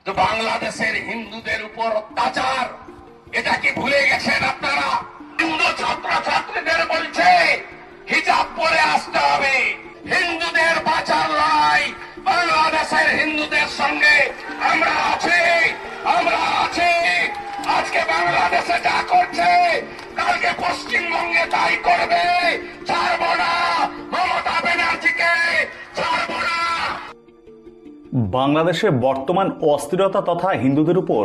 তো বাংলাদেশের হিন্দুদের উপর অত্যাচার, এটা কি ভুলে গেছেন আপনারা? হিন্দু ছাত্র ছাত্রীদের বলছে হিজাব পরে আসতে হবে। হিন্দুদের বাঁচার লড়াই, বাংলাদেশের হিন্দুদের সঙ্গে আমরা আছি, আমরা আছি। আজকে বাংলাদেশে যা করছে, কালকে পশ্চিমবঙ্গে তাই করবে। ছাড়বো না মমতা ব্যানার্জিকে, ছাড়বো না। বাংলাদেশে বর্তমান অস্থিরতা তথা হিন্দুদের উপর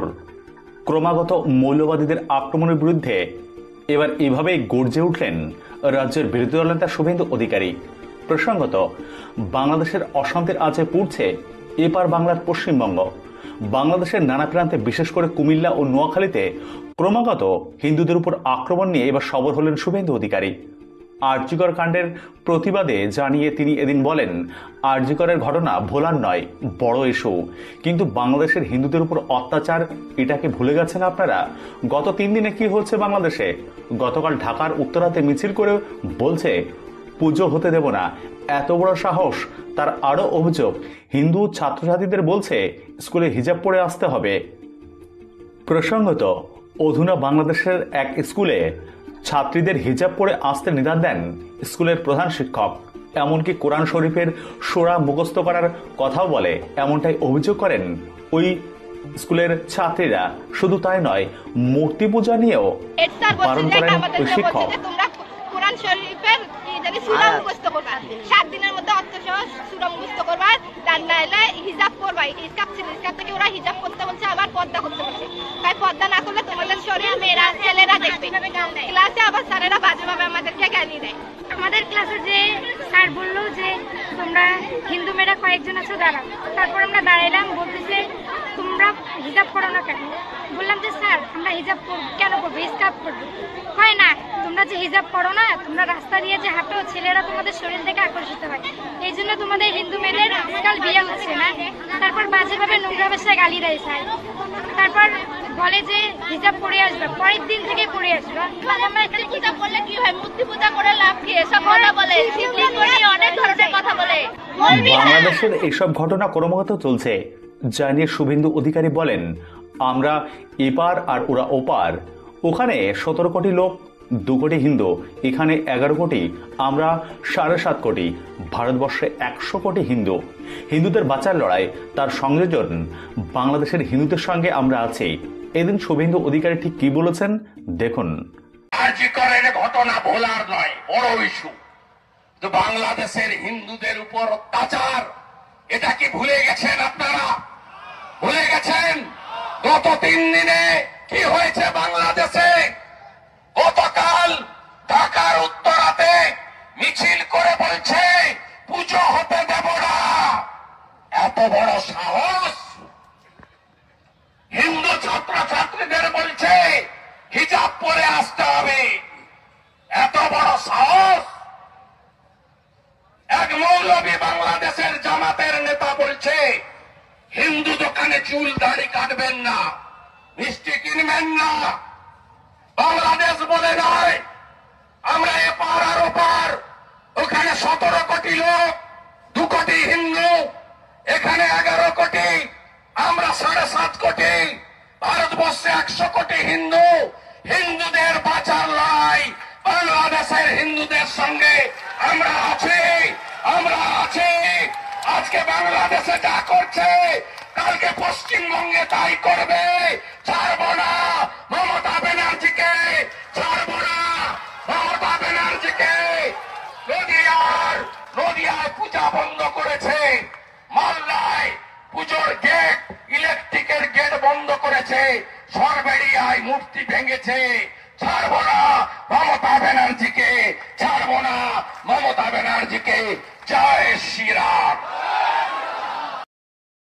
ক্রমাগত মৌলবাদীদের আক্রমণের বিরুদ্ধে এবার এভাবেই গর্জে উঠলেন রাজ্যের বিরোধী দলনেতা শুভেন্দু অধিকারী। প্রসঙ্গত, বাংলাদেশের অশান্তির আঁচে পুড়ছে এপার বাংলার পশ্চিমবঙ্গ। বাংলাদেশের নানা প্রান্তে, বিশেষ করে কুমিল্লা ও নোয়াখালীতে ক্রমাগত হিন্দুদের উপর আক্রমণ নিয়ে এবার সরব হলেন শুভেন্দু অধিকারী। আরজিকর কাণ্ডের প্রতিবাদে জানিয়ে তিনি এদিন বলেন, আরজিকরের ঘটনা ভোলার নয়, বড় ইস্যু। কিন্তু বাংলাদেশের হিন্দুদের উপর অত্যাচার, এটাকে ভুলে গেছেন আপনারা? গত 3 দিনে কি হচ্ছে বাংলাদেশে? গতকাল ঢাকার উত্তরাতে মিছিল করে বলছে পুজো হতে দেব না। এত বড় সাহস তার। আরো অভিযোগ, হিন্দু ছাত্রছাত্রীদের বলছে স্কুলে হিজাব পরে আসতে হবে। প্রসঙ্গত, অধুনা বাংলাদেশের এক স্কুলে ছাত্রীদের হিজাব পরে আসতে নির্দেশ দেন স্কুলের প্রধান শিক্ষক। এমনকি কোরআন শরীফের সূরা মুখস্থ করার কথাও বলে, এমনটাই অভিযোগ করেন ওই স্কুলের ছাত্রীরা। শুধু তাই নয়, মূর্তি পূজা নিয়েও বারণ করেন ওই শিক্ষক। কোরআন শরীফের সূরা মুখস্থ করবা, 7 দিনের মধ্যে অর্থসহ সূরা মুখস্থ করবা, তার নাইলে হিজাব করবা। হিজাব থেকে ওরা হিজাব করতে বলছে, আবার পর্দা করতে বলছে। তাই পর্দা না করলে তোমাদের শরীর মেয়েরা ছেলেরা দেখবে। ক্লাসে আবার স্যারেরা বাজেভাবে আমাদেরকে গালি দেয়। আমাদের ক্লাসে যে স্যার বললো যে তোমরা হিন্দু মেয়েরা কয়েকজন আছো দাঁড়াও। তারপর আমরা দাঁড়াইলাম, বলতেছে তোমরা হিজাব করো না কেন? বললাম যে স্যার আমরা হিজাব কেন করবো, হিজাব করবো। হয় না, তোমরা যে হিজাব করো না, তোমরা রাস্তা দিয়ে যে হাঁটো, ছেলেরা তোমাদের শরীর থেকে আকর্ষিত হয়, এই জন্য তোমাদের হিন্দু মেয়েদের আজকাল বিয়ে হচ্ছে না। তারপর বাজেভাবে নোংরা ভাষায় গালি দেয় স্যার। তারপর বলে যে হিজাব পরে আসবে, পরের দিন থেকে পরে আসবে। আমরা এখানে হিজাব করলে কি হয়, মূর্তি পূজা করে লাভ কি? এসব কথা বলে, শিবলিঙ্গ নিয়ে অনেক ধরনের কথা বলে। বাংলাদেশের এইসব ঘটনা ক্রমাগত চলছে, যা নিয়ে শুভেন্দু অধিকারী বলেন, আমরা এপার আর ওরা ওপার। ওখানে 17 কোটি লোক, 2 কোটি হিন্দু, এখানে 11 কোটি, আমরা 7.5 কোটি। ভারতবর্ষে 100 কোটি হিন্দু। হিন্দুদের বাঁচার লড়াই, তার সংযোজন বাংলাদেশের হিন্দুদের সঙ্গে আমরা আছি। এদিন শুভেন্দু অধিকারী ঠিক কি বলেছেন দেখুন। আরজিকরের ঘটনা ভোলার নয়, বড় ইস্যু। তো বাংলাদেশের হিন্দুদের উপর অত্যাচার, এটা কি ভুলে গেছেন আপনারা? ভুলে গেছেন? গত 3 দিনে কি হয়েছে বাংলাদেশে? গতকাল ঢাকার উত্তরাতে মিছিল করে বলছে পুজো হতে দেব না। এত বড় সাহস! হিন্দু ছাত্র ছাত্রীদের বলছে হিজাব পরে আসতে হবে। এত বড় সাহস! এক মৌলবী বাংলাদেশের জামাতের নেতা বলছে হিন্দু দোকানে চুল দাড়ি কাটবেন না, মিষ্টি কিনবেন না। বাংলাদেশ বলে নয়, আমরা এপার আর ওপার। ওখানে 17 কোটি লোক, 2 কোটি হিন্দু, এখানে 11 কোটি, আমরা 7.5 কোটি। ভারতবর্ষে 100 কোটি হিন্দু। হিন্দুদের বাঁচার লড়াই, বাংলাদেশের হিন্দুদের সঙ্গে আমরা আছি, আমরা আছি। আজকে বাংলাদেশে যা করছে, কালকে পশ্চিমবঙ্গে তাই করবে। ছাড়বো না মমতা ব্যানার্জিকে, ছাড়বো না মমতা ব্যানার্জিকে। নদিয়ায় পূজা বন্ধ করেছে, মালদায় পুজোর গেট, ইলেকট্রিকের গেট বন্ধ করেছে, সরবেড়িয়ায় মূর্তি ভেঙেছে। ছাড়বো না মমতা